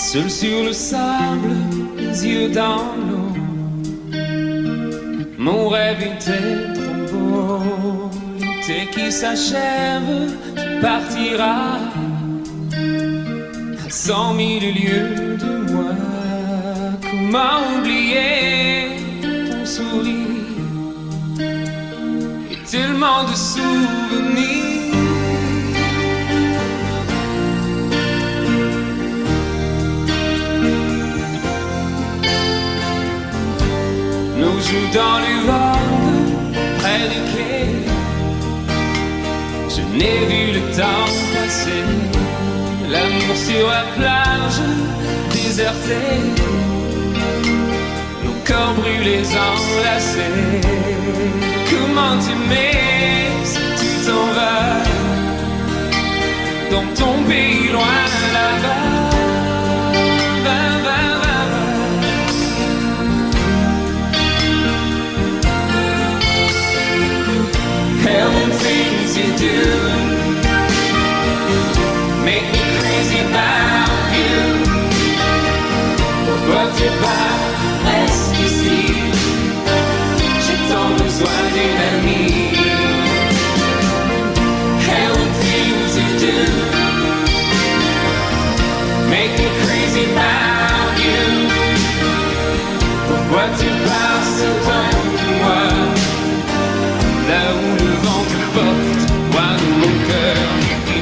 Seul sur le sable, les yeux dans l'eau. Mon rêve était trop beau. L'été qui s'achève, tu partiras à 100 000 lieues de moi. Comment oublier ton sourire et tellement de souvenirs. Nous jouons dans les vagues près du quai. Je n'ai vu le temps passer. L'amour sur la plage désertée. Nos corps brûlés enlacés. Comment t'aimer si tu t'en vas dans ton pays loin là-bas. Hell and things you do make me crazy about you. Pourquoi tu pars, reste ici. J'ai tant besoin d'une amie. Hell and things you do make me crazy about you. Pourquoi tu pars si loin de moi? Là où le vent te porte, loin de mon cœur qui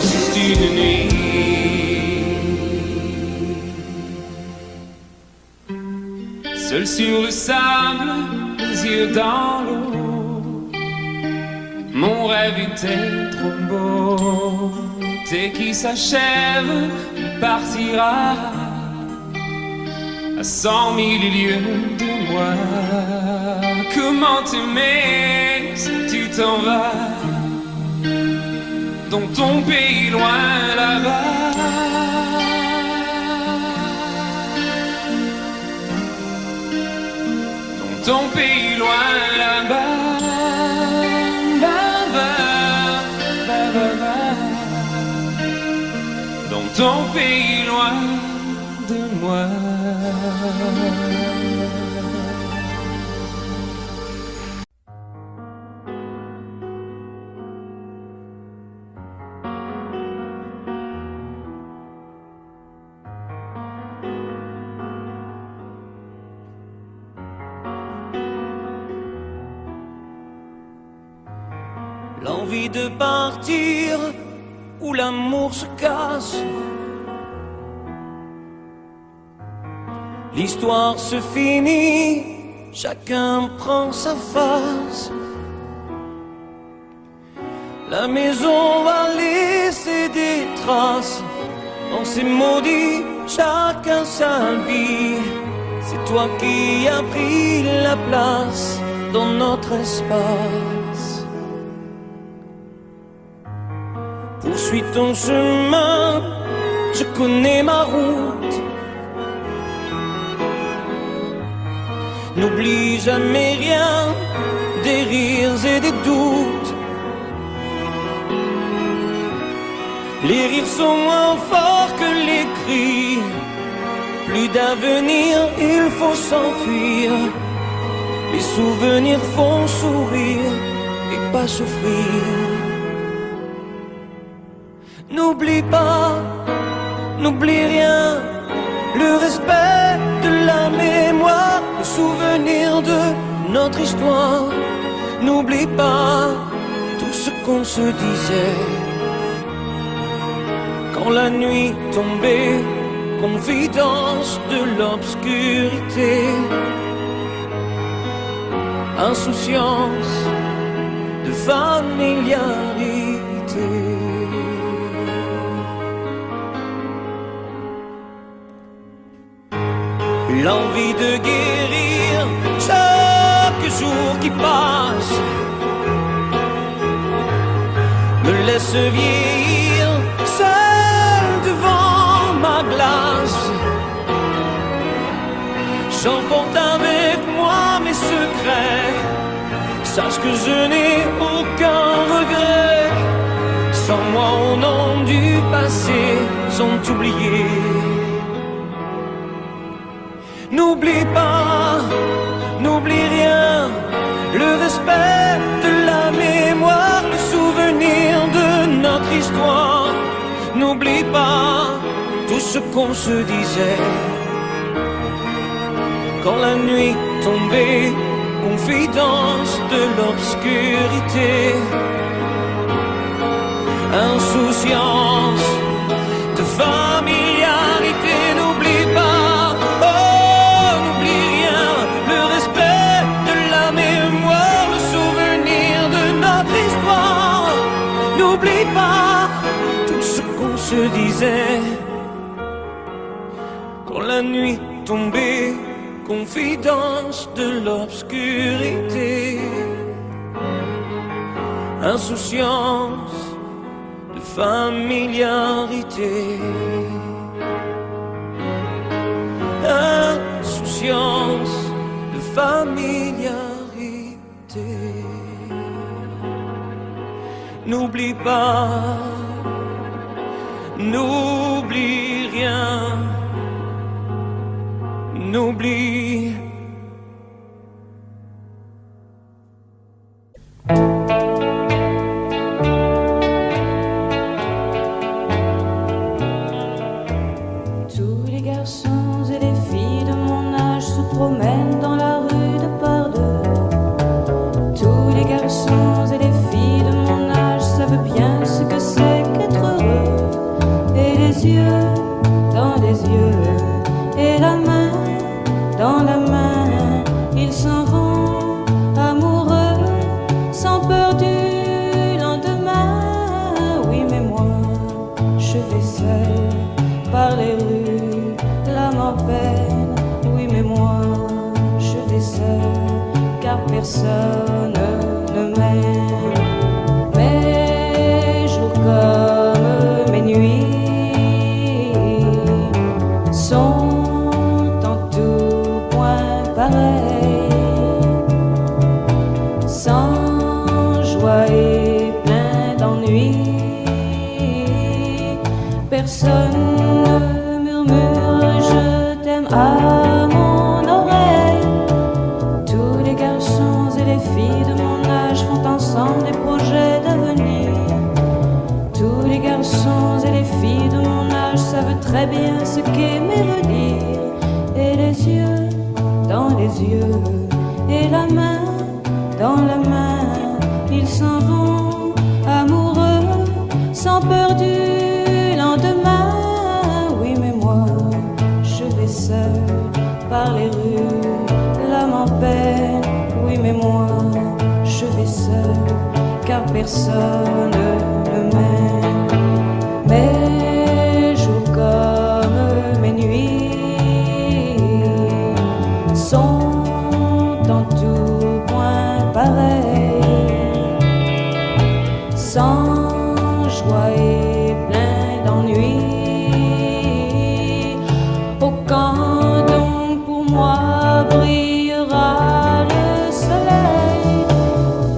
juste une nuit. Seul sur le sable, les yeux dans l'eau. Mon rêve était trop beau. L'été qui s'achève, il partira à 100 000 lieues de moi. Comment t'aimer si tu t'en vas dans ton pays loin là-bas. Dans ton pays loin là-bas. Dans ton pays loin de moi. L'envie de partir où l'amour se casse. L'histoire se finit, chacun prend sa face. La maison va laisser des traces. On s'est maudit, chacun sa vie. C'est toi qui as pris la place dans notre espace. Poursuis ton chemin, je connais ma route. N'oublie jamais rien, des rires et des doutes. Les rires sont moins forts que les cris. Plus d'avenir, il faut s'enfuir. Les souvenirs font sourire et pas souffrir. N'oublie pas, n'oublie rien. Le respect de la mémoire, le souvenir de notre histoire. N'oublie pas tout ce qu'on se disait. Quand quand la nuit tombait, confidence de l'obscurité, insouciance de familiarité. L'envie de guérir chaque jour qui passe me laisse vieillir seul devant ma glace. J'emporte avec moi mes secrets, sache que je n'ai aucun regret. Sans moi au nom du passé sont oubliés. N'oublie pas, n'oublie rien, le respect de la mémoire, le souvenir de notre histoire. N'oublie pas tout ce qu'on se disait quand la nuit tombait, confidence de l'obscurité, insouciance de familiarité. N'oublie pas, oh n'oublie rien, le respect de la mémoire, le souvenir de notre histoire. N'oublie pas tout ce qu'on se disait quand la nuit tombait, confidence de l'obscurité, insouciance de familiarité, insouciance de familiarité. N'oublie pas, n'oublie rien, n'oublie. Tous les garçons et les filles de mon âge se promènent dans la rue de par deux. Tous les garçons et les filles de mon âge savent bien ce que c'est qu'être heureux. Et les yeux dans les yeux, et la main dans la main, ils s'en vont amoureux, sans peur du lendemain. Oui, mais moi, je vais seul par les rues, l'âme en peine. Oui, mais moi, je vais seul, car personne ne m'aime. Mes jours comme mes nuits sont en tout point pareils, sans joie et plein d'ennui. Personne ne murmure je t'aime à mon oreille. Tous les garçons et les filles de mon âge font ensemble des projets d'avenir. Tous les garçons et les filles de mon âge savent très bien ce qu'aimer veut dire. Et les yeux dans les yeux, et la main dans la main, ils s'en vont amoureux, sans peur du lendemain. Oui, mais moi, je vais seul par les rues, l'âme en peine. Oui, mais moi, je vais seul, car personne ne m'aime. Mes jours comme mes nuits sont en tout point pareils, sans joie et plein d'ennui. Oh, quand donc pour moi brillera le soleil,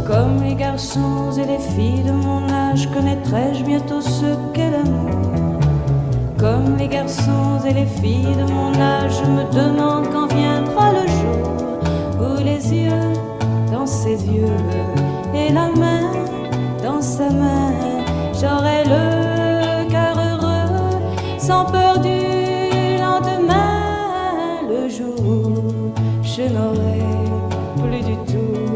comme les garçons et les filles de mon âge, connaîtrai-je bientôt ce qu'est l'amour. Comme les garçons et les filles de mon âge, je me demande quand viendra le jour où les yeux dans ses yeux et la main dans sa main, j'aurai le cœur heureux, sans peur du lendemain. Le jour où je n'aurai plus du tout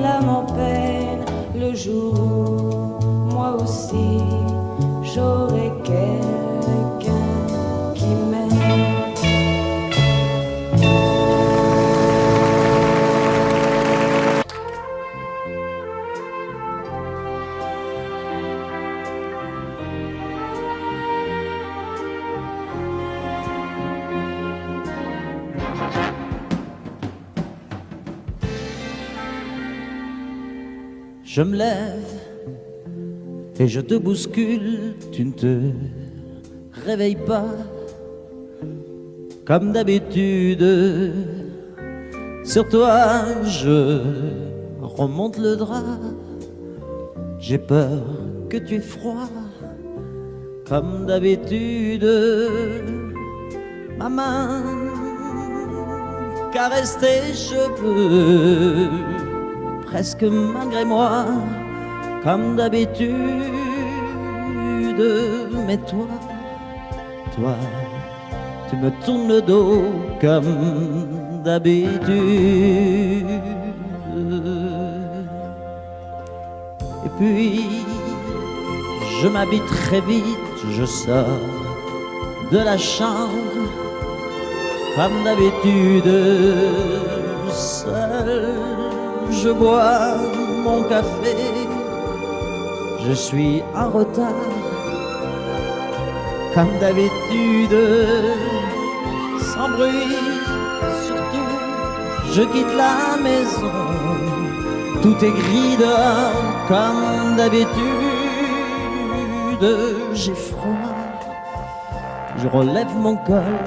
l'âme en peine, le jour où moi aussi j'aurai quelque Je me lève et je te bouscule, tu ne te réveilles pas comme d'habitude. Sur toi je remonte le drap, j'ai peur que tu aies froid comme d'habitude. Ma main caresse tes cheveux, presque malgré moi, comme d'habitude. Mais toi, tu me tournes le dos comme d'habitude. Et puis, je m'habille très vite, je sors de la chambre comme d'habitude. Seul, je bois mon café, je suis en retard comme d'habitude. Sans bruit, surtout, je quitte la maison, tout est gris dehors comme d'habitude. J'ai froid, je relève mon col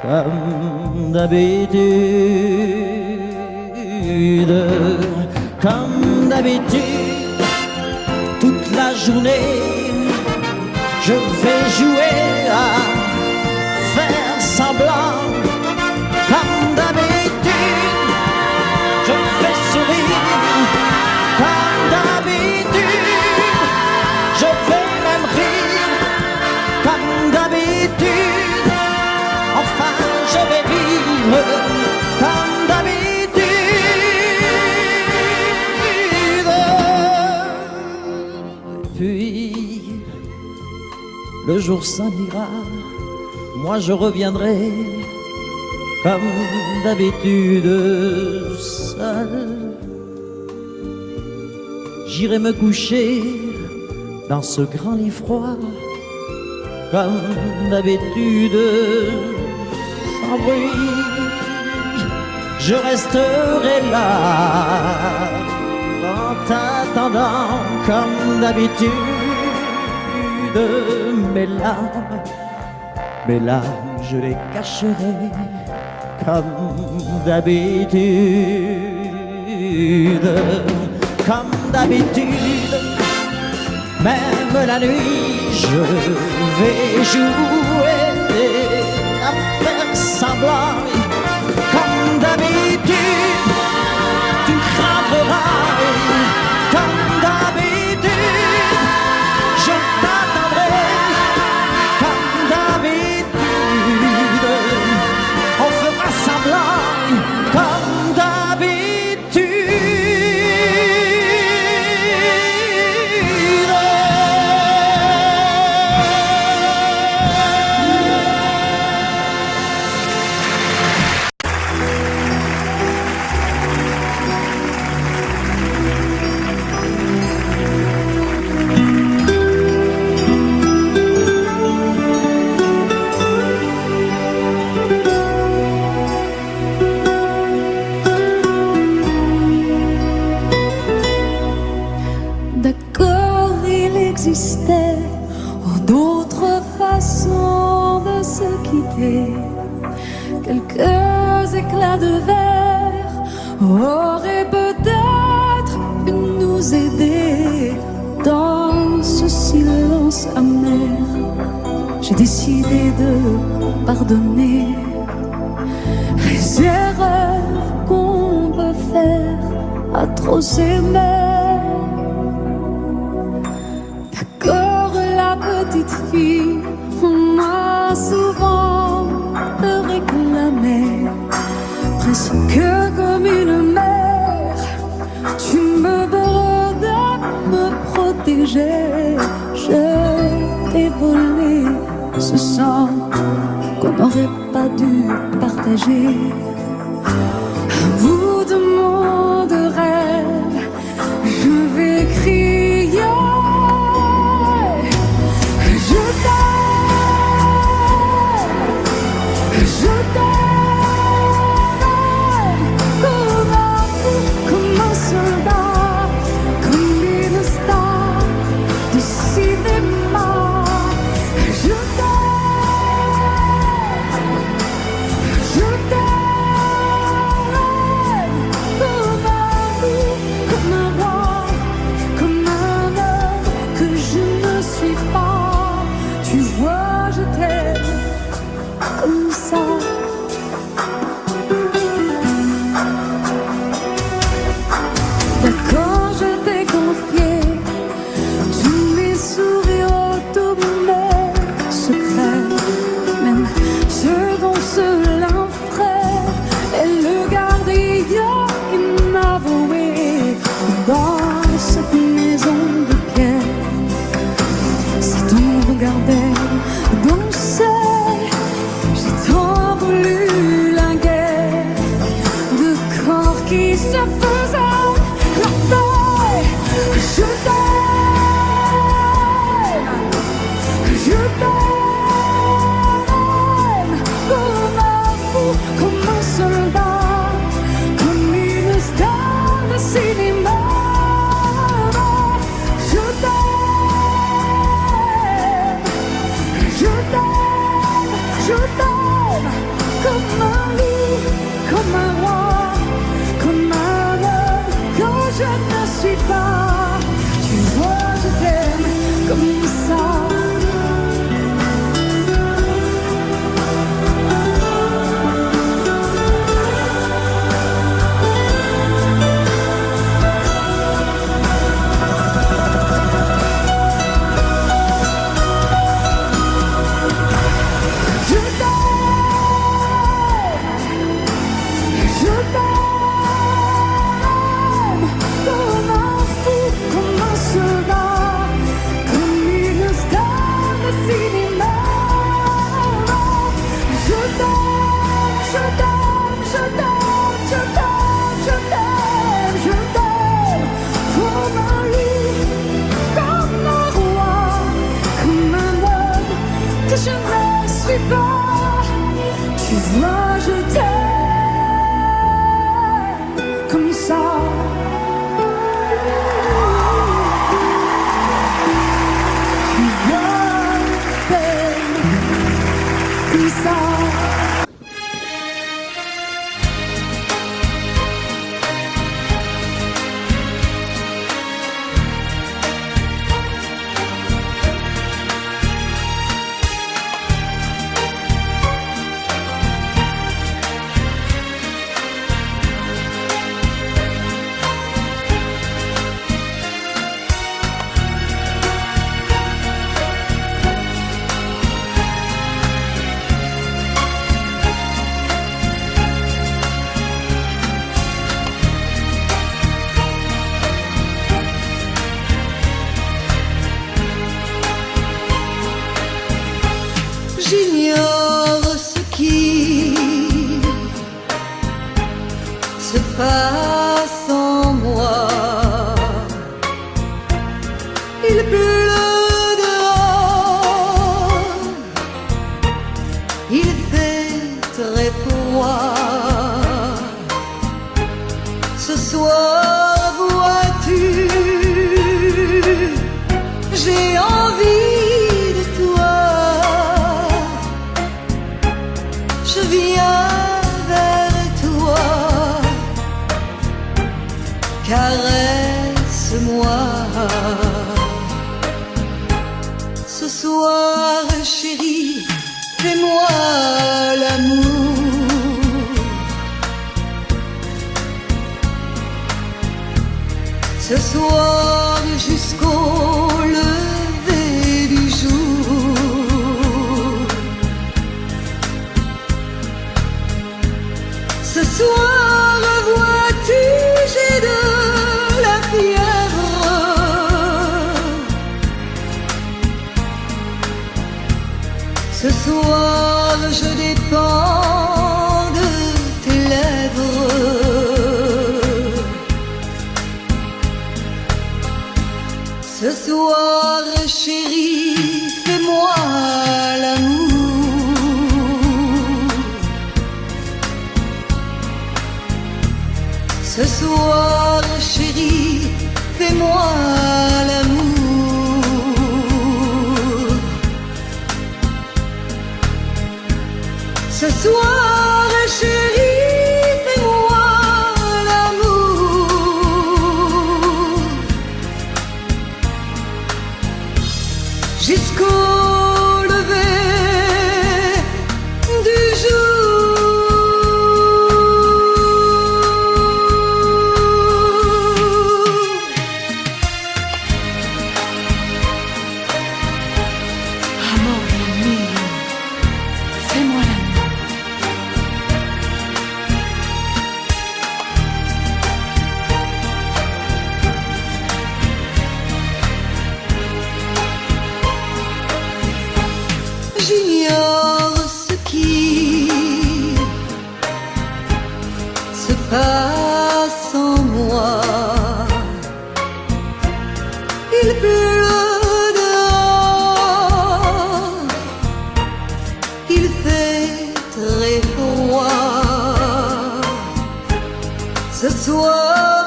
comme d'habitude. Comme d'habitude, toute la journée, je vais jouer à faire semblant. Comme d'habitude, je fais sourire. Comme d'habitude, je vais même rire. Comme d'habitude, enfin je vais vivre. Comme d'habitude. Puis le jour s'en ira, moi je reviendrai comme d'habitude seul. J'irai me coucher dans ce grand lit froid comme d'habitude, sans bruit. Je resterai là en t'attendant comme d'habitude. Mes larmes, je les cacherai comme d'habitude. Comme d'habitude, même la nuit, je vais jouer à faire semblant. Comme d'habitude, tu craindras. Comme d'habitude, je t'attendrai. Comme d'habitude, on fera semblant. Comme d'habitude. D'accord, il existait d'autres façons de se quitter. Quelques éclats de verre auraient peut-être pu nous aider dans ce silence amer. J'ai décidé de pardonner les erreurs qu'on peut faire à trop s'aimer. D'accord, la petite fille m'a souvent réclamé, presque comme une mère. Tu me dois de me protéger. Je t'ai volé ce sang qu'on n'aurait pas dû partager. À bout de mots de rêve, je vais crier. Je t'aime, qui se faisait la paix. Je t'aime, je t'aime comme un fou, comme un soldat, comme une star de cinéma. Je t'aime, je t'aime, je t'aime comme un loup, comme un roi, comme un homme que je ne suis pas. Tu vois, je t'aime comme ça. Je t'aime comme un fou, comme un soldat, comme une star de cinéma. Je t'aime, je t'aime, je t'aime, je t'aime, je t'aime, je t'aime comme un loup, comme un roi, comme un homme que je ne suis pas. Tu vois, je t'aime comme ça. Tu vois, je t'aime comme ça. J'ignore ce qui se passe en moi. Il pleut dehors, il fait très froid. Ce soir, vois-tu, j'ai envie de toi. Je viens vers toi, caresse-moi. Ce soir, chérie, fais-moi l'amour. Ce soir, jusqu'au lever du jour. Ce soir, vois-tu, j'ai de la fièvre. Ce soir, je dépends de tes lèvres. Ce soir, chérie, fais-moi l'amour. Ce soir, chérie, fais-moi l'amour. Ce soir, chérie, fais-moi l'amour. Jusqu'au lever du jour. Amore mio, fais-moi l'amour.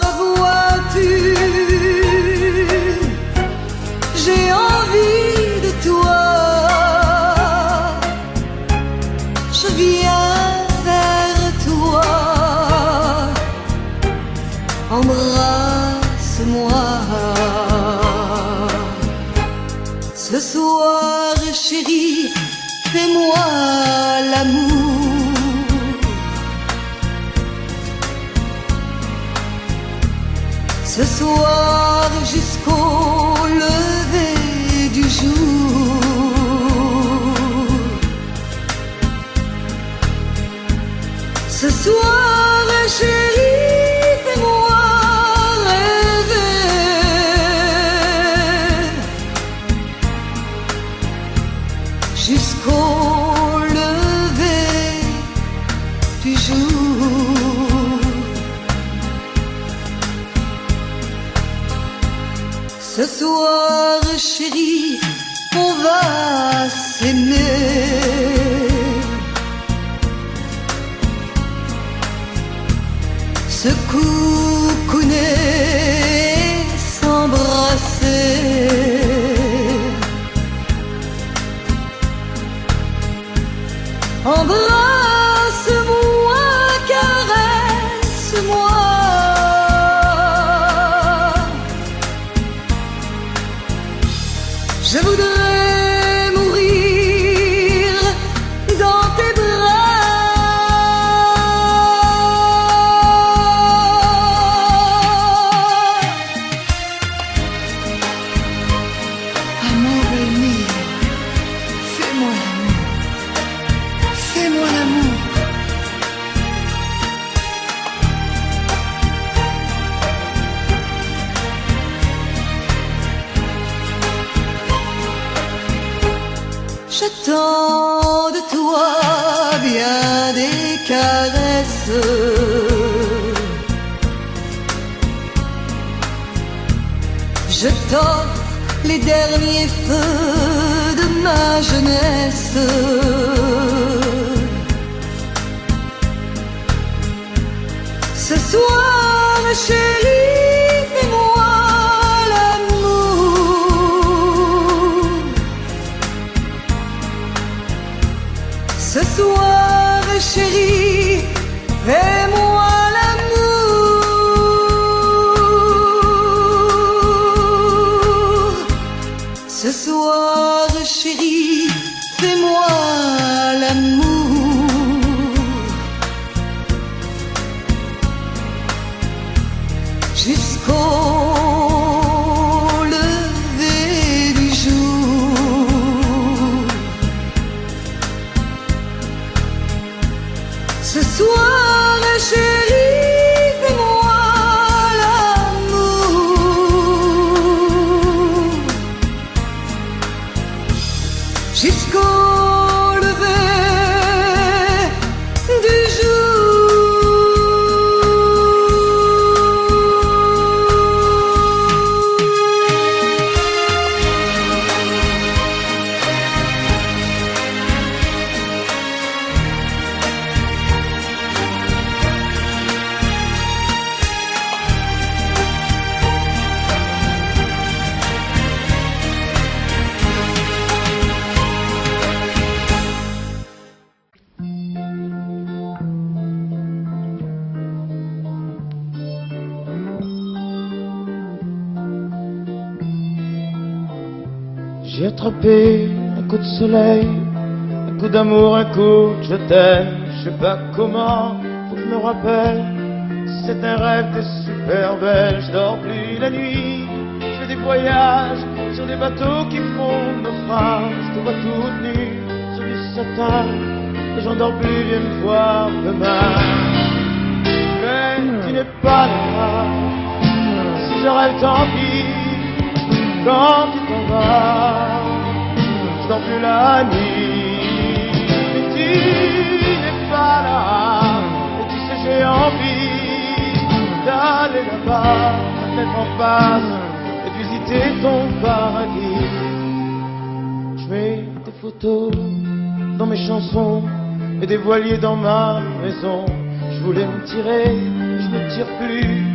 revois-tu? J'ai envie de toi. Je viens vers toi. Embrasse-moi. Ce soir, chérie, fais-moi l'amour. Ce soir jusqu'au lever du jour. Ce soir, chérie, fais-moi rêver. Jusqu'au lever du jour. Ce soir, chérie, on va s'aimer. Se coucouner, s'embrasser. Embrasse-moi, caresse-moi. Je voudrais mourir dans tes bras. Amour belle nuit, fais-moi l'amour. Fais-moi l'amour. J'attends de toi bien des caresses. Je t'offre les derniers feux de ma jeunesse. Ce soir, chérie, fais-moi l'amour. Ce soir, chérie, fais-moi l'amour. Ce soir, chérie, fais-moi l'amour. Jusqu'au lever du jour. Ce soir, chérie, fais-moi l'amour. Jusqu'au lever du jour. J'ai attrapé un coup de soleil, un coup d'amour, un coup de je t'aime. Je sais pas comment, faut que je me rappelle. C'est un rêve, t'es super belle. Je dors plus la nuit, je fais des voyages sur des bateaux qui font naufrage. Je te vois toute nue sur du satin, et j'en dors plus, viens me voir demain. Mais tu n'es pas là, si je rêve tant pis. Quand tu t'en vas, je dors plus la nuit. Mais tu n'es pas là, et tu sais j'ai envie d'aller là-bas, te mettre en face et de visiter ton paradis. Je mets des photos dans mes chansons et des voiliers dans ma maison. Je voulais me tirer, je me tire plus.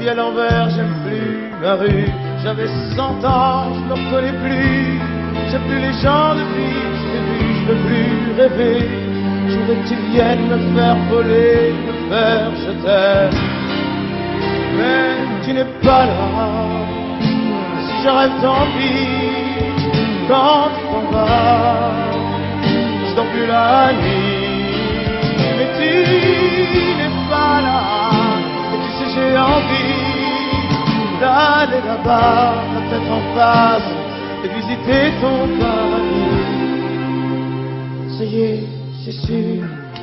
vis à l'envers, j'aime plus ma rue. J'avais 100 ans, je ne reconnais plus. J'aime plus les gens de vie, je t'ai vu, je veux plus rêver. Je voudrais que tu viennes me faire voler, me faire je t'aime. Mais tu n'es pas là. Si je rêve tant pis, quand tu t'en vas, je dors plus la nuit. Mais tu n'es pas là. Et tu sais j'ai envie d'aller là-bas, la tête en face, et visiter ton paradis. Ça y est, c'est sûr,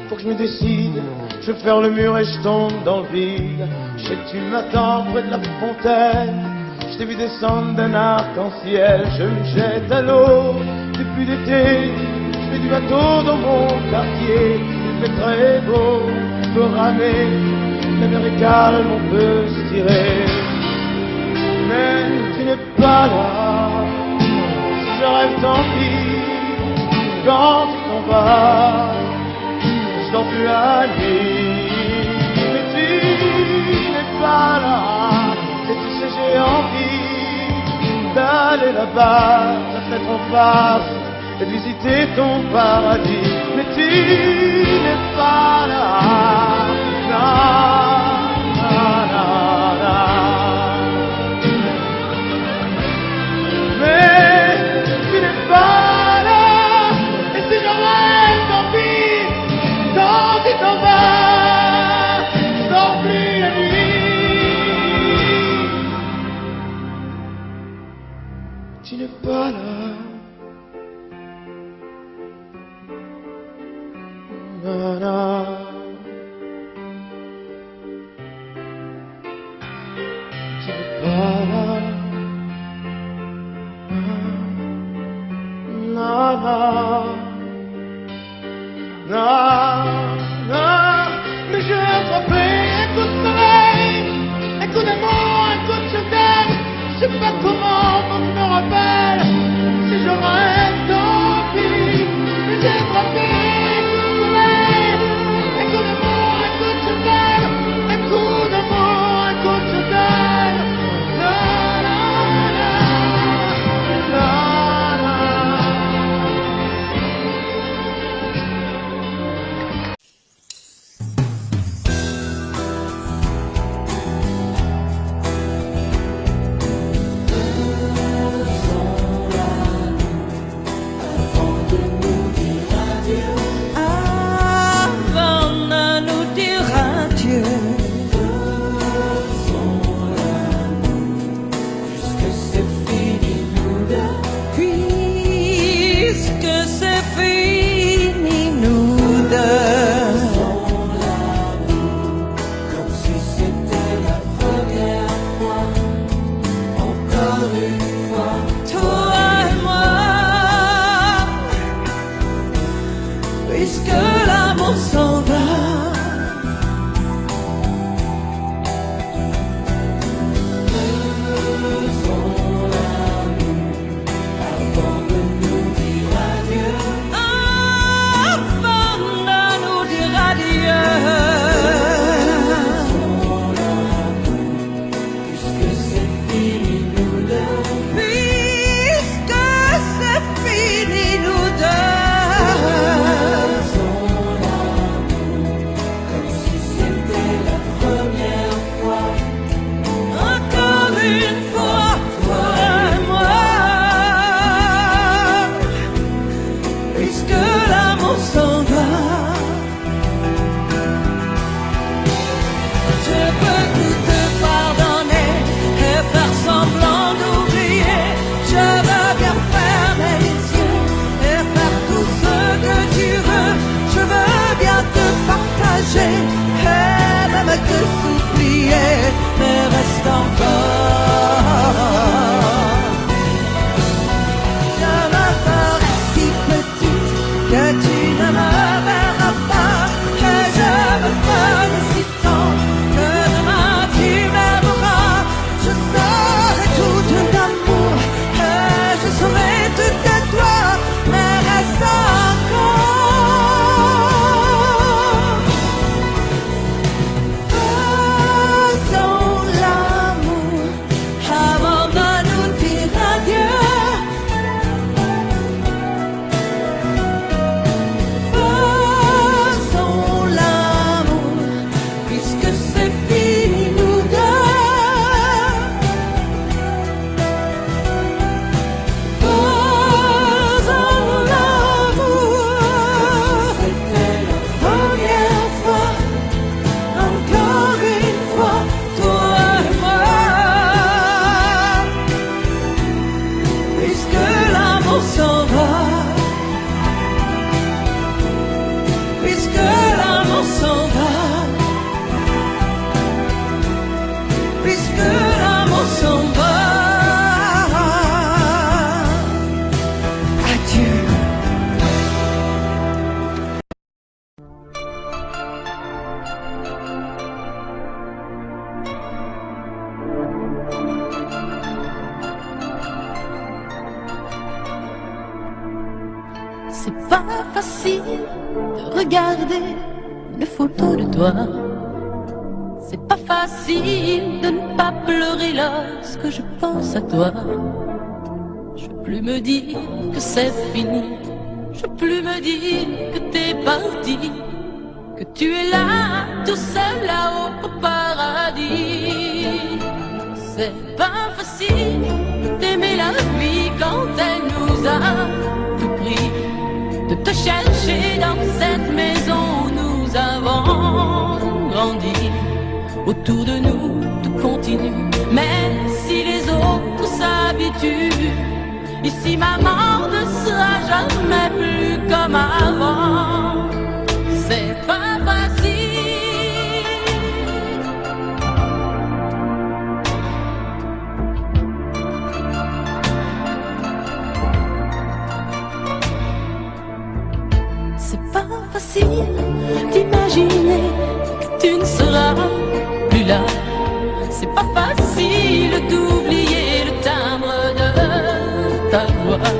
faut que je me décide. Je vais faire le mur et je tombe dans le vide. Je sais que tu m'attends près de la fontaine. Je t'ai vu descendre d'un arc-en-ciel. Je me jette à l'eau depuis l'été. Je fais du bateau dans mon quartier. Il fait très beau, on peut ramer. La mer est calme, on peut se tirer. Mais tu n'es pas là. Si je rêve, tant pis. Quand tu t'en vas, je dors plus la nuit. Mais tu n'es pas là. Et tu sais j'ai envie d'aller là-bas, la tête en face, et de visiter ton paradis. Mais tu n'es pas là. La, la, la, la. Mais tu n'es pas là. Et si je rêve, tant pis. Quand tu t'en vas, je dors plus la nuit. Tu n'es pas là. Na, na. Tu n'es pas là. Na, na. Non, non, mais je vais attraper un coup de soleil, un coup d'amour, un coup de je t'aime. Je sais pas comment, mais je me rappelle. Si je rêve, tant pis. Mais j'ai attrapé un coup de soleil, un coup d'amour, un coup de je t'aime. Un coup d'amour, un coup de je t'aime. La, la, la, la, la. Faisons la puisque l'amour s'en va. Adieu. C'est pas facile de regarder une photo de toi. C'est pas facile de ne pas pleurer lorsque je pense à toi. Je peux plus me dire que c'est fini. Je peux plus me dire que t'es parti, que tu es là, tout seul là-haut au paradis. C'est pas facile d'aimer la vie quand elle nous a tout pris, de te chercher dans cette maison où nous avons grandi. Autour de nous, tout continue, même si les autres s'habituent. Ici, maman ne sera jamais plus comme avant. C'est pas facile. C'est pas facile d'imaginer que tu ne seras plus là. C'est pas facile d'oublier le timbre de ta voix.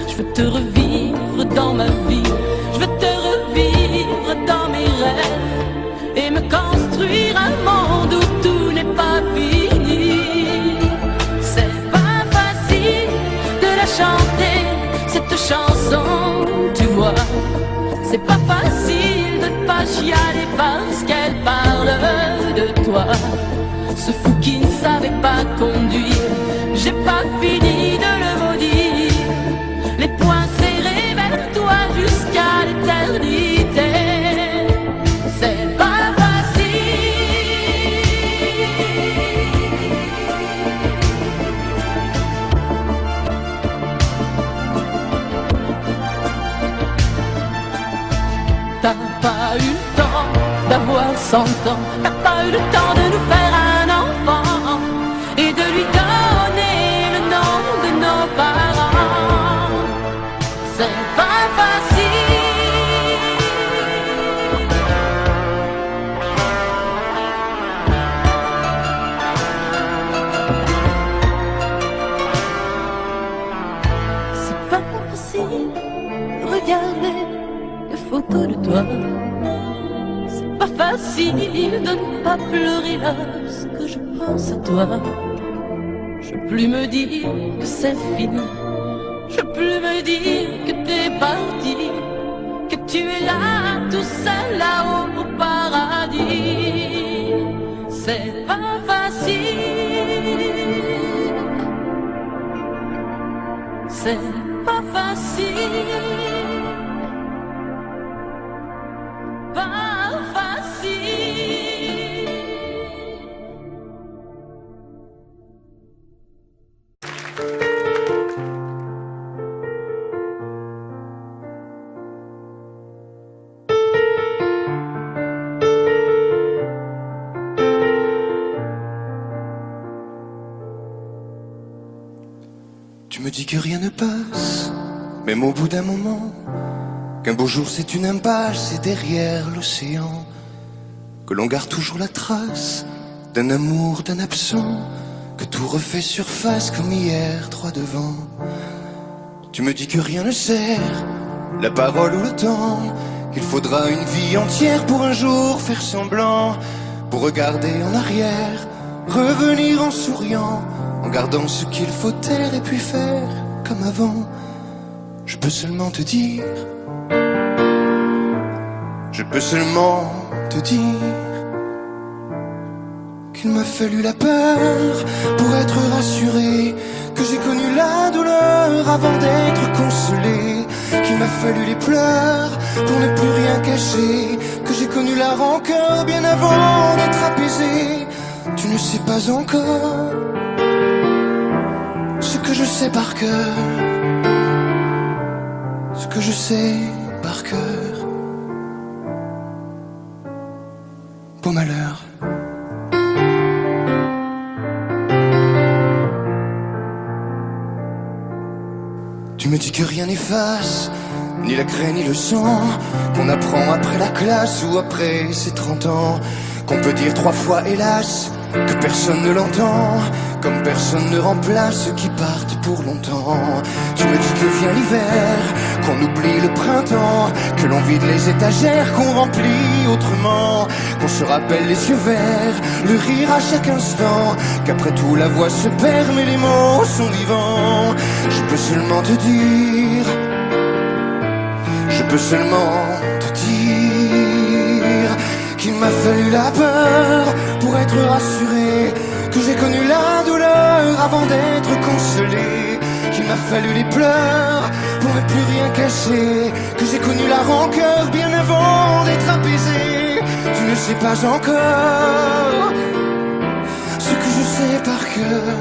Je veux te revivre dans ma vie, je veux te revivre dans mes rêves et me construire un monde où tout n'est pas fini. C'est pas facile de la chanter, cette chanson, tu vois. C'est pas facile de ne pas chialer parce qu'elle parle de toi. Ce fou qui ne savait pas conduire, j'ai pas fini de le maudire. Les poings serrés vers toi jusqu'à l'éternité. C'est pas facile. T'as pas eu le temps d'avoir 100 ans, t'as pas eu le temps de nous faire un enfant et de lui donner le nom de nos parents. C'est pas facile. C'est pas facile de regarder des photos de toi. C'est pas facile de ne pas pleurer lorsque je pense à toi. Je peux plus me dire que c'est fini. Je peux plus me dire que t'es parti, que tu es là, tout seul là-haut au paradis. C'est pas facile. C'est pas facile. Pas facile. Tu me dis que rien ne passe, même au bout d'un moment, qu'un beau jour c'est une impasse et derrière l'océan, que l'on garde toujours la trace d'un amour, d'un absent, que tout refait surface comme hier, droit devant. Tu me dis que rien ne sert, la parole ou le temps, qu'il faudra une vie entière pour un jour faire semblant, pour regarder en arrière, revenir en souriant, en gardant ce qu'il faut taire et puis faire comme avant. Je peux seulement te dire, je peux seulement te dire qu'il m'a fallu la peur pour être rassuré, que j'ai connu la douleur avant d'être consolé, qu'il m'a fallu les pleurs pour ne plus rien cacher, que j'ai connu la rancœur bien avant d'être apaisé. Tu ne sais pas encore ce que je sais par cœur, ce que je sais par cœur. Beau malheur. Tu me dis que rien n'efface, ni la craie ni le sang, qu'on apprend après la classe ou après ses 30 ans, qu'on peut dire 3 fois hélas, que personne ne l'entend, comme personne ne remplace ceux qui partent pour longtemps. Tu me dis que vient l'hiver, qu'on oublie le printemps, que l'on vide les étagères, qu'on remplit autrement, qu'on se rappelle les yeux verts, le rire à chaque instant, qu'après tout la voix se perd mais les mots sont vivants. Je peux seulement te dire, je peux seulement te dire qu'il m'a fallu la peur pour être rassuré, que j'ai connu la douleur avant d'être consolé, qu'il m'a fallu les pleurs pour ne plus rien cacher, que j'ai connu la rancœur bien avant d'être apaisé. Tu ne sais pas encore ce que je sais par cœur,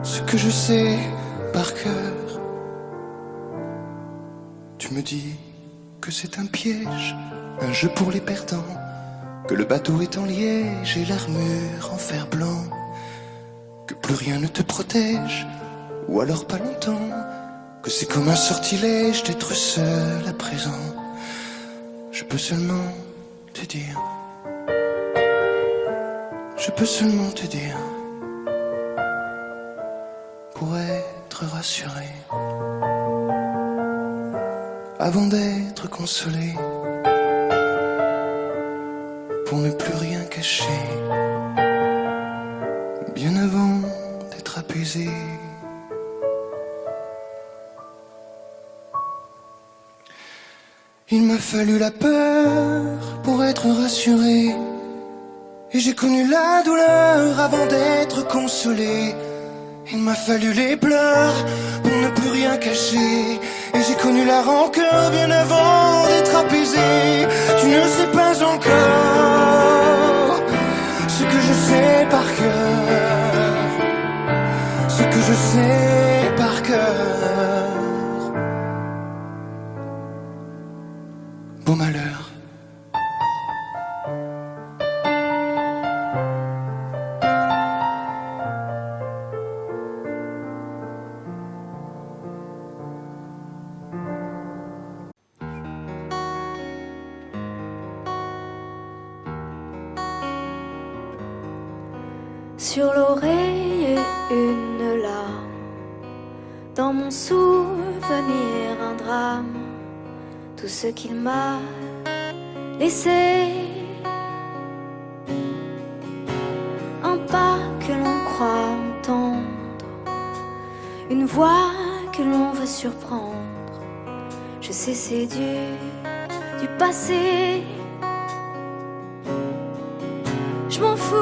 ce que je sais par cœur. Tu me dis que c'est un piège, un jeu pour les perdants, que le bateau est en liège et l'armure en fer blanc, que plus rien ne te protège, ou alors pas longtemps, que c'est comme un sortilège d'être seul à présent. Je peux seulement te dire, je peux seulement te dire, pour être rassuré, avant d'être consolé, pour ne plus rien cacher, bien avant d'être apaisé. Il m'a fallu la peur pour être rassuré, et j'ai connu la douleur avant d'être consolé. Il m'a fallu les pleurs pour ne plus rien cacher, et j'ai connu la rancœur bien avant d'être apaisé. Tu ne sais pas encore ce que je sais par cœur, ce que je sais par cœur. Beau malheur. Sur l'oreille une larme, dans mon souvenir un drame, tout ce qu'il m'a laissé, un pas que l'on croit entendre, une voix que l'on veut surprendre. Je sais c'est du passé, je m'en fous.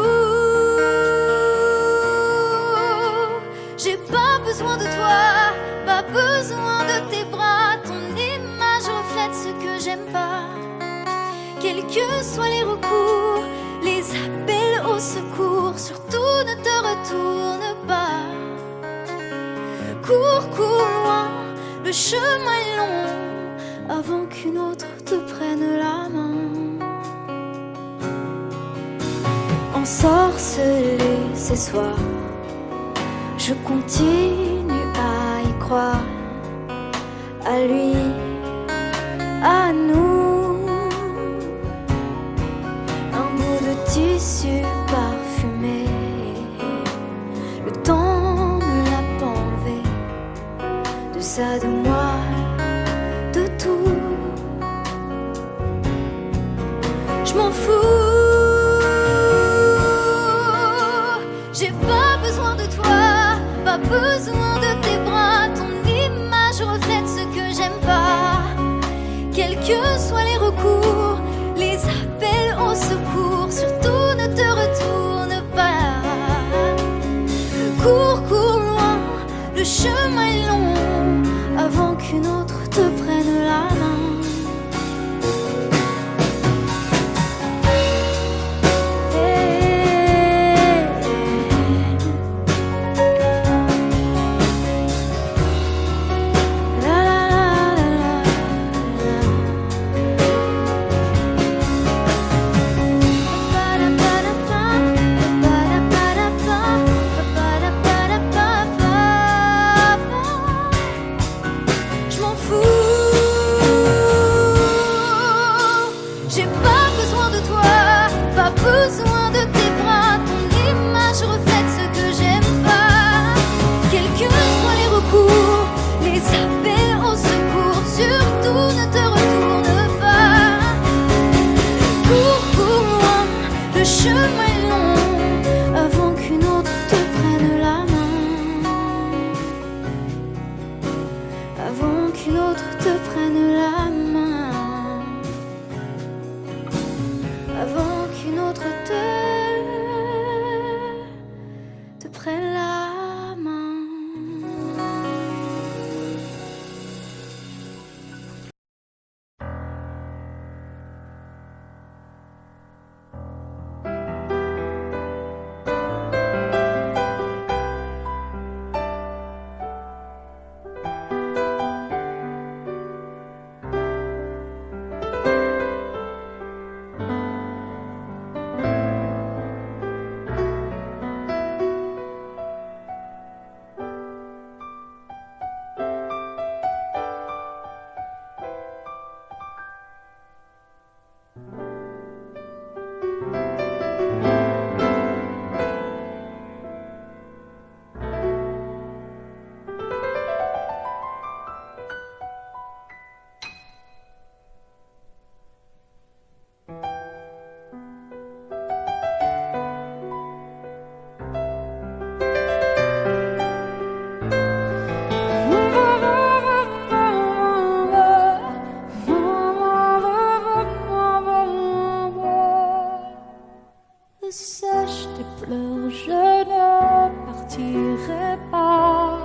J'ai pas besoin de toi, pas besoin de tes bras. Ton image reflète ce que j'aime pas. Quels que soient les recours, les appels au secours, surtout ne te retourne pas. Cours, cours loin, le chemin est long, avant qu'une autre te prenne la main. Ensorcelé ces soirs, je continue à y croire, à lui, à nous. Un bout de tissu parfumé, le temps ne l'a pas enlevé, de ça, de moi, de tout. Je m'en fous. J'ai pas besoin de toi, pas besoin de tes bras. Ton image reflète ce que j'aime pas. Quels que soient les recours, les appels au secours, surtout ne te retourne pas. Cours, cours loin, le chemin est long, avant qu'une autre te prenne la main. pleure, je ne partirai pas.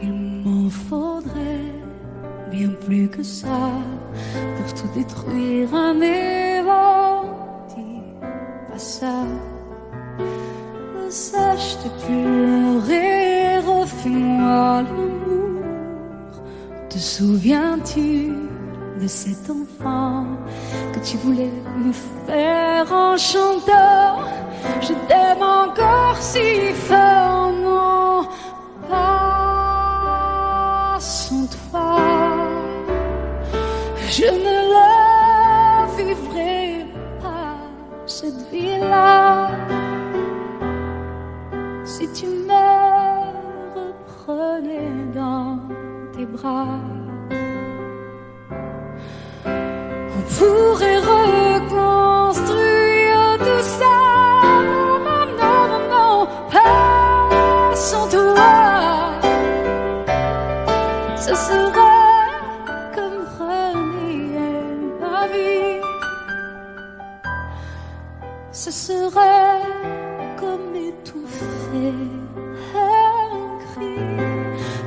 Il m'en faudrait bien plus que ça pour tout détruire un évent. Dis pas ça. Sache de pleurer, refais-moi l'amour. Te souviens-tu de cet enfant que tu voulais me faire en chantant? Je t'aime encore si fort, non, pas sans toi. Je ne la vivrai pas, cette vie-là. Si tu me reprenais dans tes bras, on pourrait reconstruire tout ça. Non, non, non, non, non, pas sans toi. Ce serait comme renier ma vie. Ce serait comme étouffer un cri.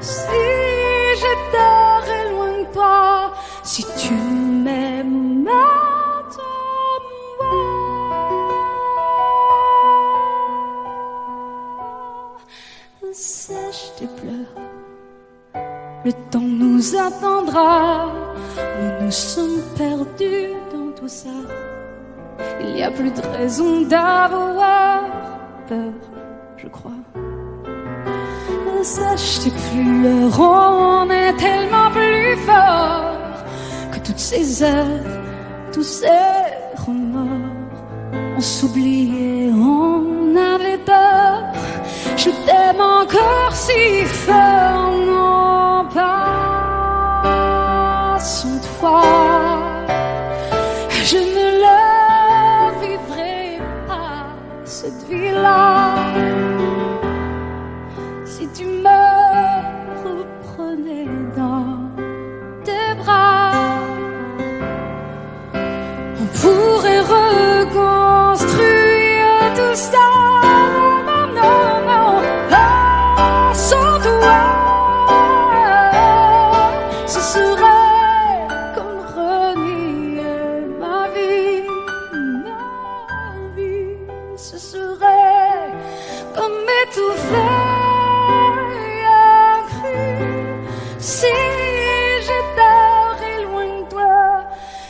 Si j'étais loin de toi, si tu m'aimes, attends-moi. Sèche tes pleurs, le temps nous attendra. Nous nous sommes perdus dans tout ça. Il n'y a plus de raison d'avoir peur, je crois. Sache tes pleurs, on est tellement plus fort que toutes ces heures, tous ces remords. On s'oubliait, on avait tort. Je t'aime encore si fort, non pas sans toi. Je ne la vivrai pas, cette vie-là. Si tu me reprenais dans tes bras, on pourrait reconstruire tout ça. Non, non, non, pas sans toi. Ce serait comme renier ma vie. Ce serait comme étouffer. Si j'étais loin de toi,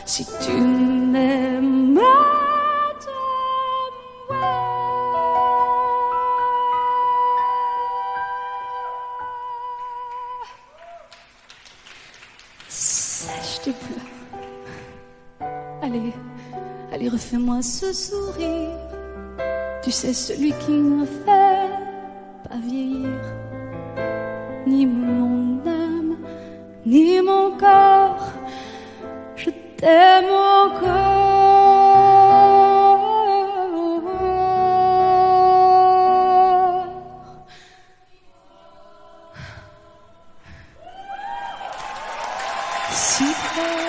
si tu m'aimes, attends-moi. Sèche tes pleurs. Allez, allez, refais-moi ce sourire. Tu sais, celui qui me fait pas vieillir. Ni mon âme, ni mon corps, je t'aime encore. Si fort.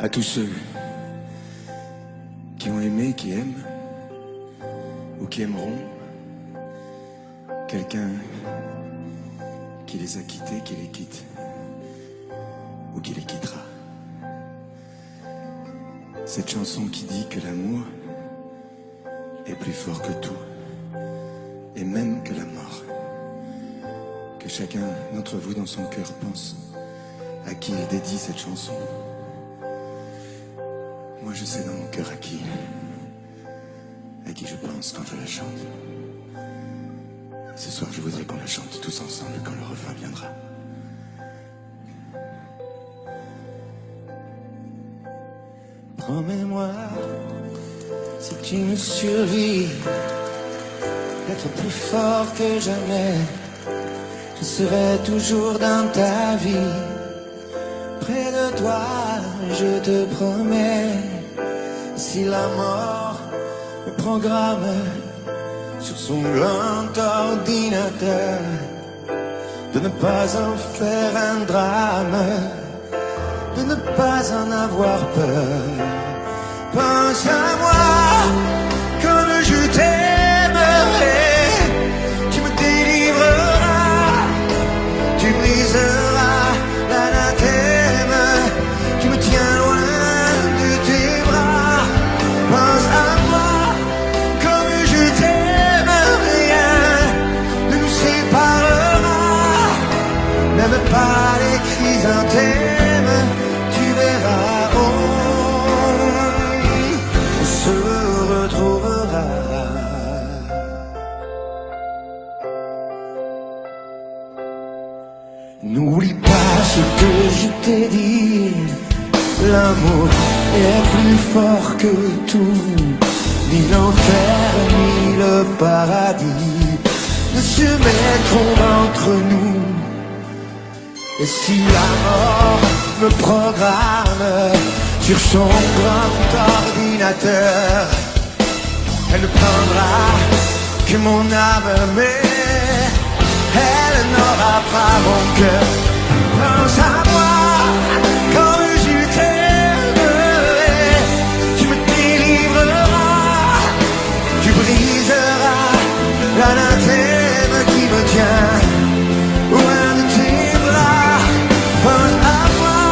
À tous ceux qui ont aimé, qui aiment, ou qui aimeront, quelqu'un qui les a quittés, qui les quitte, ou qui les quittera. Cette chanson qui dit que l'amour est plus fort que tout, et même que la mort. Que chacun d'entre vous dans son cœur pense à qui il dédie cette chanson. Moi je sais dans mon cœur à qui je pense quand je la chante. Ce soir je voudrais qu'on la chante tous ensemble quand le refrain viendra. Promets-moi, si tu me survis, d'être plus fort que jamais. Je serai toujours dans ta vie. Près de toi, je te promets. Si la mort me programme sur son grand ordinateur, de ne pas en faire un drame, de ne pas en avoir peur. Pense à moi comme je t'aimerai. Tu me délivreras, tu briseras l'anathème, tu me tiens loin de tes bras. Pense à moi comme je t'aime, rien ne nous séparera, même pas les chrysanthèmes. Tu verras, on se retrouvera. N'oublie pas ce que je t'ai dit. L'amour est plus fort que tout. Ni l'enfer, ni le paradis ne se mettront entre nous. Et si la mort me programme sur son grand ordinateur, elle ne prendra que mon âme, mais elle n'aura pas mon cœur. Pense à moi comme je t'aimerai. Tu me délivreras, tu briseras l'anathème qui me tient loin de tes bras. Pense à moi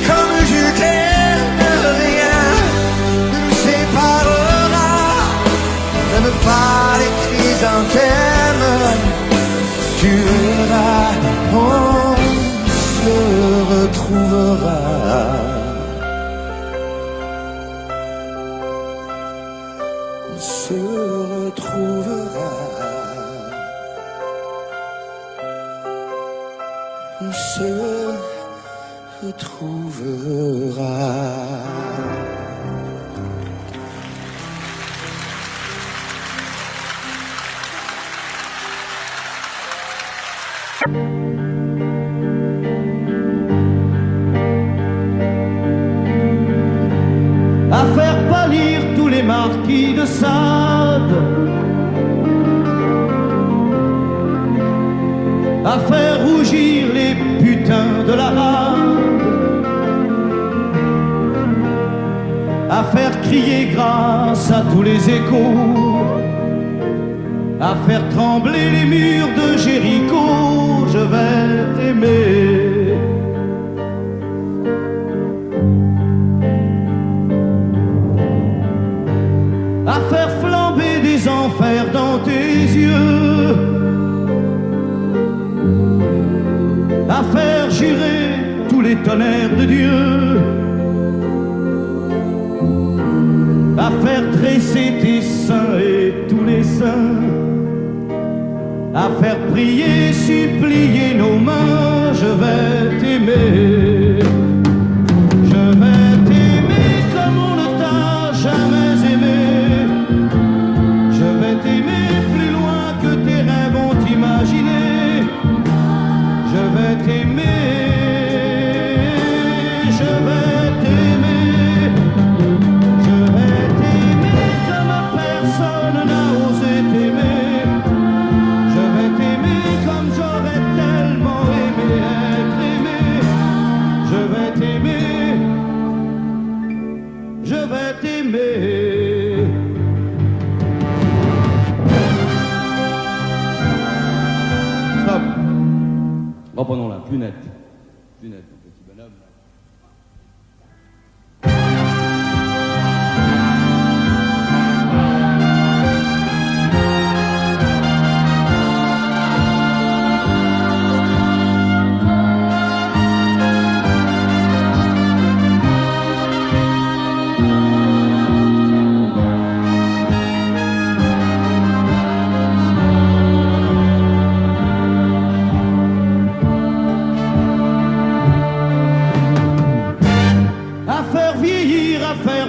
comme je t'aime, rien ne nous séparera, même pas les chrysanthèmes. Tu verras, on se retrouvera. On se retrouvera. On se retrouvera. À faire pâlir tous les marquis de Sade, à faire rougir les putains de la rade, à faire crier grâce à tous les échos, à faire trembler les murs de Jéricho. Je vais t'aimer. À faire flamber des enfers dans tes yeux, à faire jurer tous les tonnerres de Dieu, à faire tresser tes seins et tous les saints, à faire prier, supplier nos mains. Je vais t'aimer. Je vais t'aimer comme on ne t'a jamais aimé. Je vais t'aimer plus loin que tes rêves ont imaginé. Je vais t'aimer. Je vais t'aimer. Je vais t'aimer comme personne n'a osé t'aimer. Je vais t'aimer comme j'aurais tellement aimé être aimé. net. Plus net, mon petit bonhomme.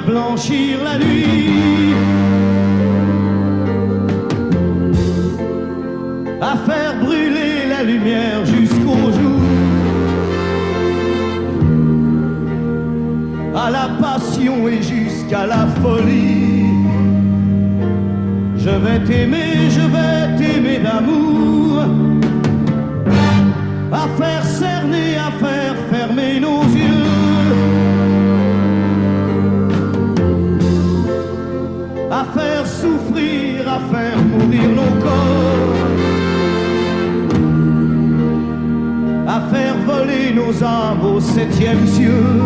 Blanchir la nuit, à faire brûler la lumière jusqu'au jour, à la passion et jusqu'à la folie. Je vais t'aimer d'amour, à faire cerner, à faire fermer nos yeux, à faire souffrir, à faire mourir nos corps, à faire voler nos âmes au 7e cieux,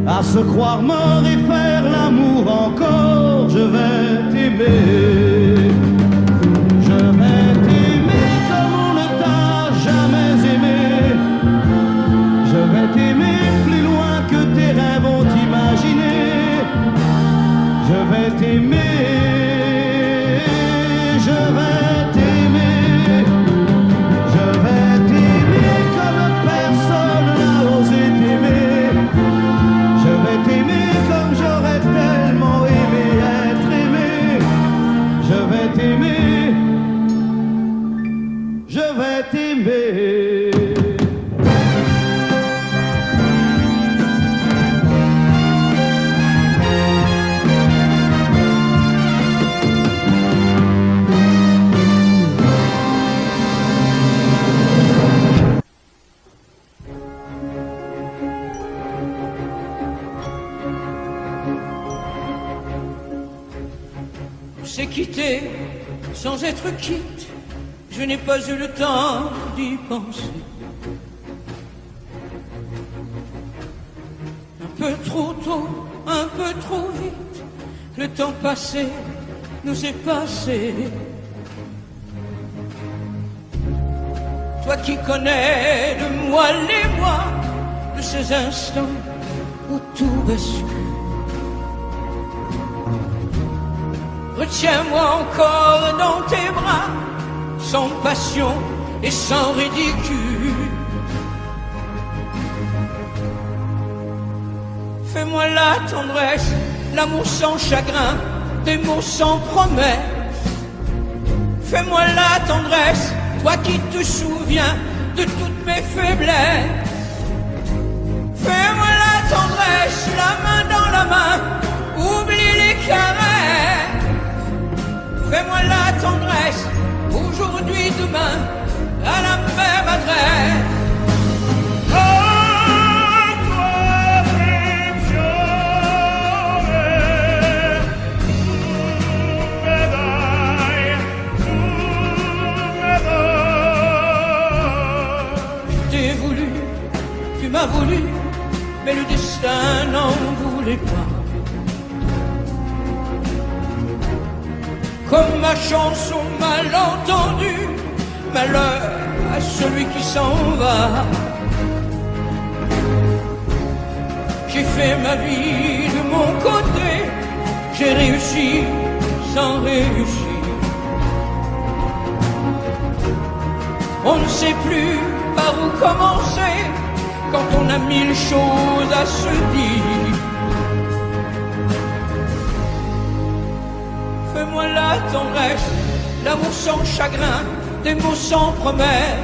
à se croire mort et faire l'amour encore. Je vais t'aimer, je vais t'aimer comme on ne t'a jamais aimé. Je vais t'aimer plus loin que tes rêves ont imaginé. Je vais t'aimer, je vais t'aimer, je vais t'aimer comme personne n'a osé t'aimer. Je vais t'aimer comme j'aurais tellement aimé être aimé. Je vais t'aimer, je vais t'aimer. C'est quitté sans être quitte, je n'ai pas eu le temps d'y penser. Un peu trop tôt, un peu trop vite, le temps passé nous est passé. Toi qui connais de moi les mois, de ces instants où tout bascule. Retiens-moi encore dans tes bras, sans passion et sans ridicule. Fais-moi la tendresse, l'amour sans chagrin, des mots sans promesse. Fais-moi la tendresse, toi qui te souviens de toutes mes faiblesses. Fais-moi la tendresse, la main dans la main, oublie les caresses. Fais-moi la tendresse, aujourd'hui, demain, à la même adresse. Je t'ai voulu, tu m'as voulu, mais le destin n'en voulait pas. Comme ma chanson mal entendue, malheur à celui qui s'en va. J'ai fait ma vie de mon côté, j'ai réussi sans réussir. On ne sait plus par où commencer quand on a 1000 choses à se dire. Fais-moi la tendresse, l'amour sans chagrin, des mots sans promesse.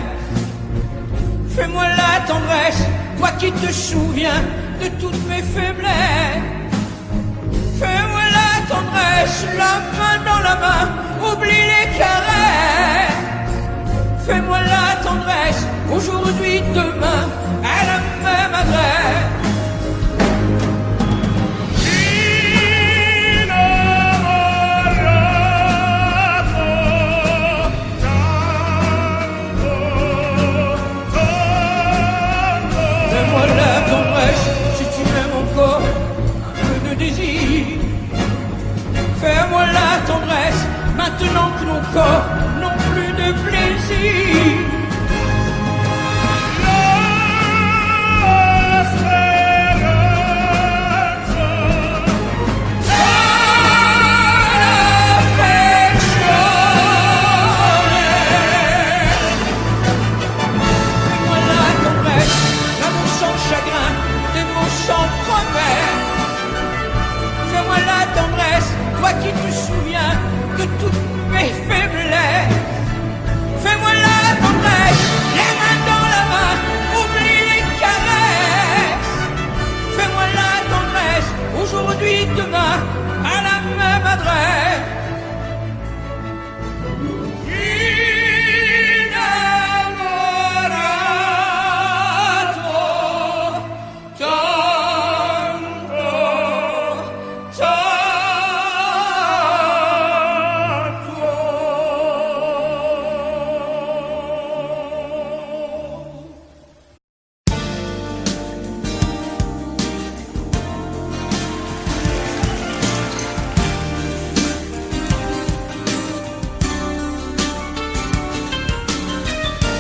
Fais-moi la tendresse, toi qui te souviens de toutes mes faiblesses. Fais-moi la tendresse, la main dans la main, oublie les caresses. Fais-moi la tendresse, aujourd'hui, demain, à la même adresse. Tanto tendresse, maintenant que nos corps n'ont plus de plaisir. Fais-moi la tendresse, toi qui te souviens de toutes mes faiblesses. Fais-moi la tendresse, les mains dans la main, oublie les caresses. Fais-moi la tendresse, aujourd'hui, demain, à la même adresse.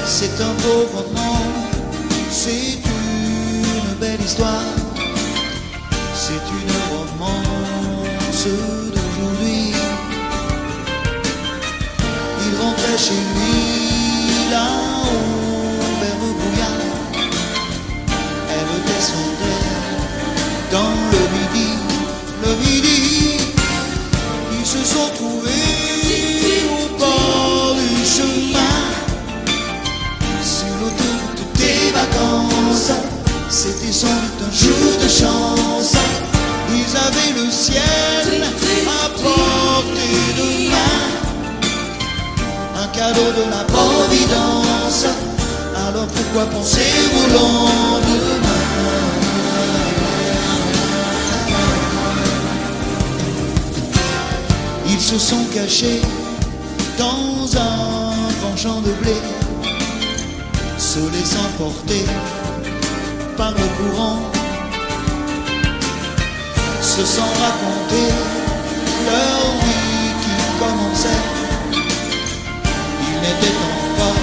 C'est un beau roman, c'est une belle histoire, c'est une romance d'aujourd'hui. Il rentrait chez lui là-haut vers le brouillard, elle descendait dans le midi, ils se sont trouvés au bord du chemin. C'était sans doute un jour de chance. Ils avaient le ciel à portée de main, un cadeau de la providence. Alors pourquoi penser au lendemain? Ils se sont cachés dans un grand champ de blé, se laissant porter par le courant, se sont racontés leur vie qui commençait. Ils n'étaient encore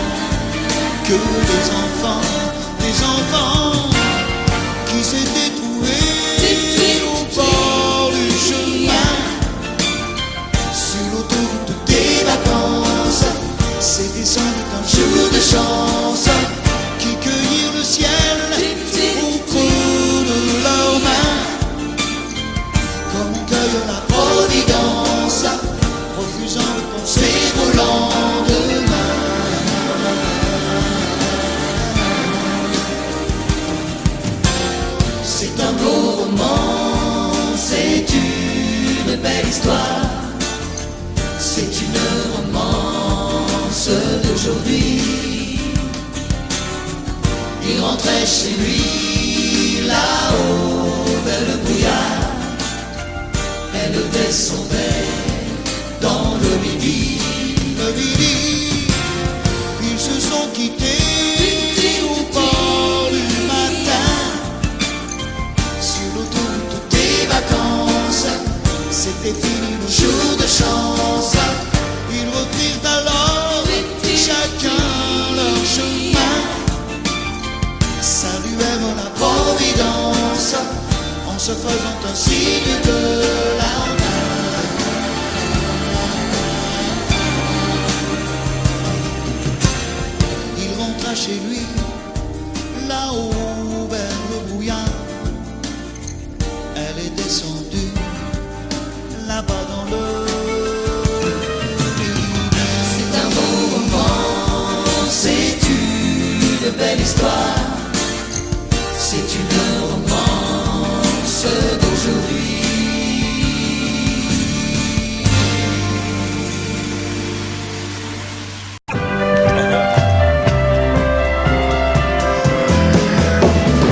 que des enfants qui s'étaient trouvés au bord du chemin, sur l'autoroute des vacances. C'était sans doute un jour de chance, qui cueillirent le ciel au creux de leurs mains, comme on cueille la providence, refusant de penser au lendemain. C'est un beau roman, c'est une belle histoire, c'est une romance d'aujourd'hui. Il rentrait chez lui là-haut vers le brouillard, elle descendait dans le midi. Ils se sont quittés au bord du matin, sur l'autoroute des vacances. C'était fini le jour de chance. Ils reprirent alors chacun leur chemin, saluèrent la providence en se faisant un signe de la main. Il rentra chez lui là-haut vers le brouillard, elle est descendue là-bas dans le... C'est un beau roman, c'est une belle histoire, c'est une romance d'aujourd'hui.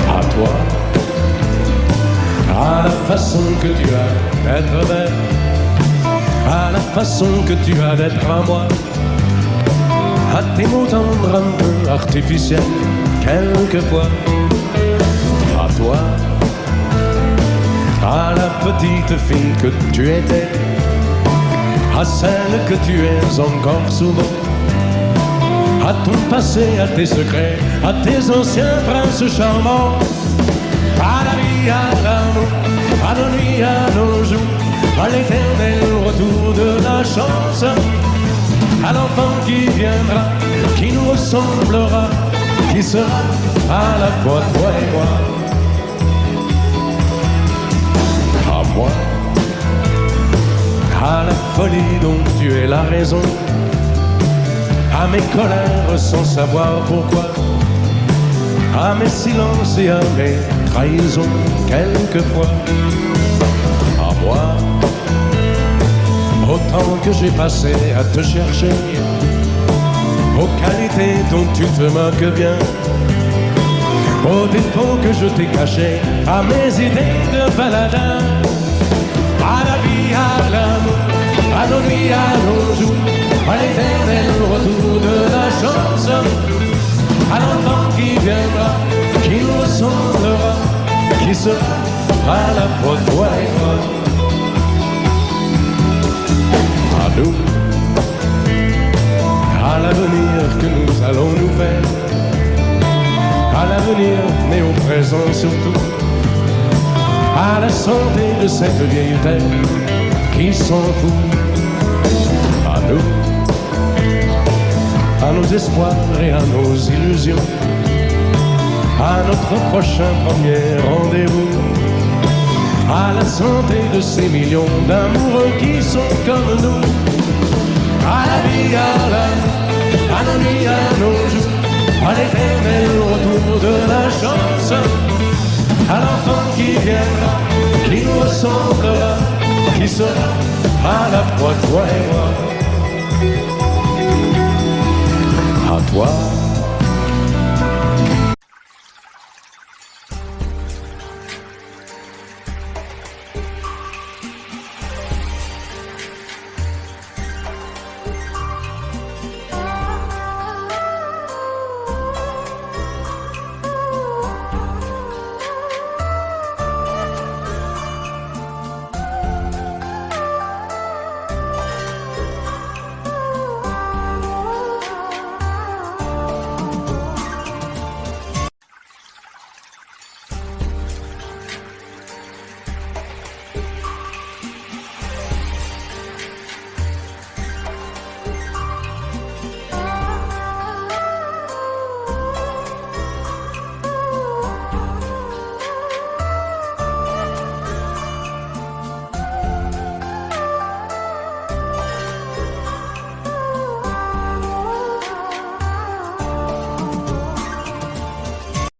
À toi, à la façon que tu as d'être belle, à la façon que tu as d'être à moi, à tes mots tendres un peu artificiels quelquefois. À toi, à la petite fille que tu étais, à celle que tu es encore souvent, à ton passé, à tes secrets, à tes anciens princes charmants, à la vie, à l'amour, à nos nuits, à nos jours, à l'éternel retour de la chance, à l'enfant qui viendra, qui nous ressemblera, qui sera à la fois toi et moi. À moi, à la folie dont tu es la raison, à mes colères sans savoir pourquoi, à mes silences et à mes trahisons quelquefois. À moi, au temps que j'ai passé à te chercher, aux qualités dont tu te moques bien, aux défauts que je t'ai cachés, à mes idées de baladin, à la vie, à l'amour, à nos nuits, à nos jours, à l'éternel retour de la chance, à l'enfant qui viendra, qui nous ressemblera, qui sera à la fois toi et moi. À nous, à l'avenir que nous allons nous faire, à l'avenir mais au présent surtout, à la santé de cette vieille terre qui s'en fout. À nous, à nos espoirs et à nos illusions, à notre prochain premier rendez-vous, à la santé de ces millions d'amoureux qui sont comme nous, à la vie, à l'amour, à nos nuits, à nos jours, à l'éternel retour de la chance, à l'enfant qui viendra, qui nous ressemblera, qui sera à la fois toi et